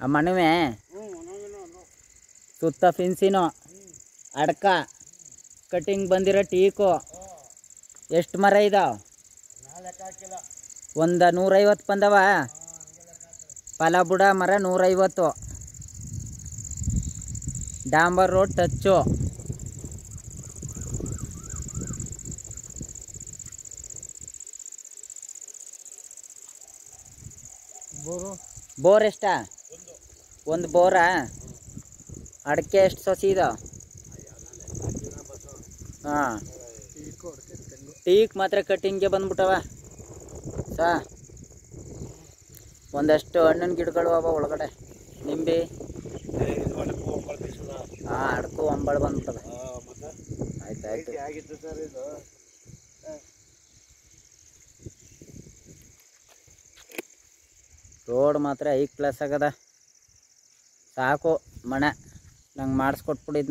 ಆ ಮನುವೆ ಸುತ್ತ ಫಿನ್ಸಿನೋ ಅಡ್ಕ ಕಟಿಂಗ್ ಬಂದಿರೋ ಟೀಕು ಎಷ್ಟು ಮರ ಇದಾವ? ಒಂದು 150 ಬಂದವ. ಫಲ ಬುಡ ಮರ 150. ಡಾಂಬರ್ ರೋಡ್ ಟಚ್ಚು. ಬೋರ್ ಎಷ್ಟ? ಒಂದು ಬೋರಾ? ಅಡಿಕೆ ಎಷ್ಟು ಸಸಿ ಇದಾವ? ಹಾಂ, ಟೀಕ್ ಮಾತ್ರ ಕಟಿಂಗ್ಗೆ ಬಂದ್ಬಿಟ್ಟವ ಸಾ. ಒಂದಷ್ಟು ಹಣ್ಣಿನ ಗಿಡಗಳು ಅವ ಒಳಗಡೆ. ನಿಂಬೆ ಹಾಂ, ಅಡ್ಕು ಒಂಬಳು ಬಂದ್ಬಿಟ್ಟದ. ಆಯ್ತಾಯ್ತು. ರೋಡ್ ಮಾತ್ರ 5 ಕ್ಲಾಸ್ ಆಗದ. ಸಾಕು ಮಣ ನಂಗೆ ಮಾಡಿಸ್ಕೊಟ್ಬಿಟ್ಟಿದ್ನ.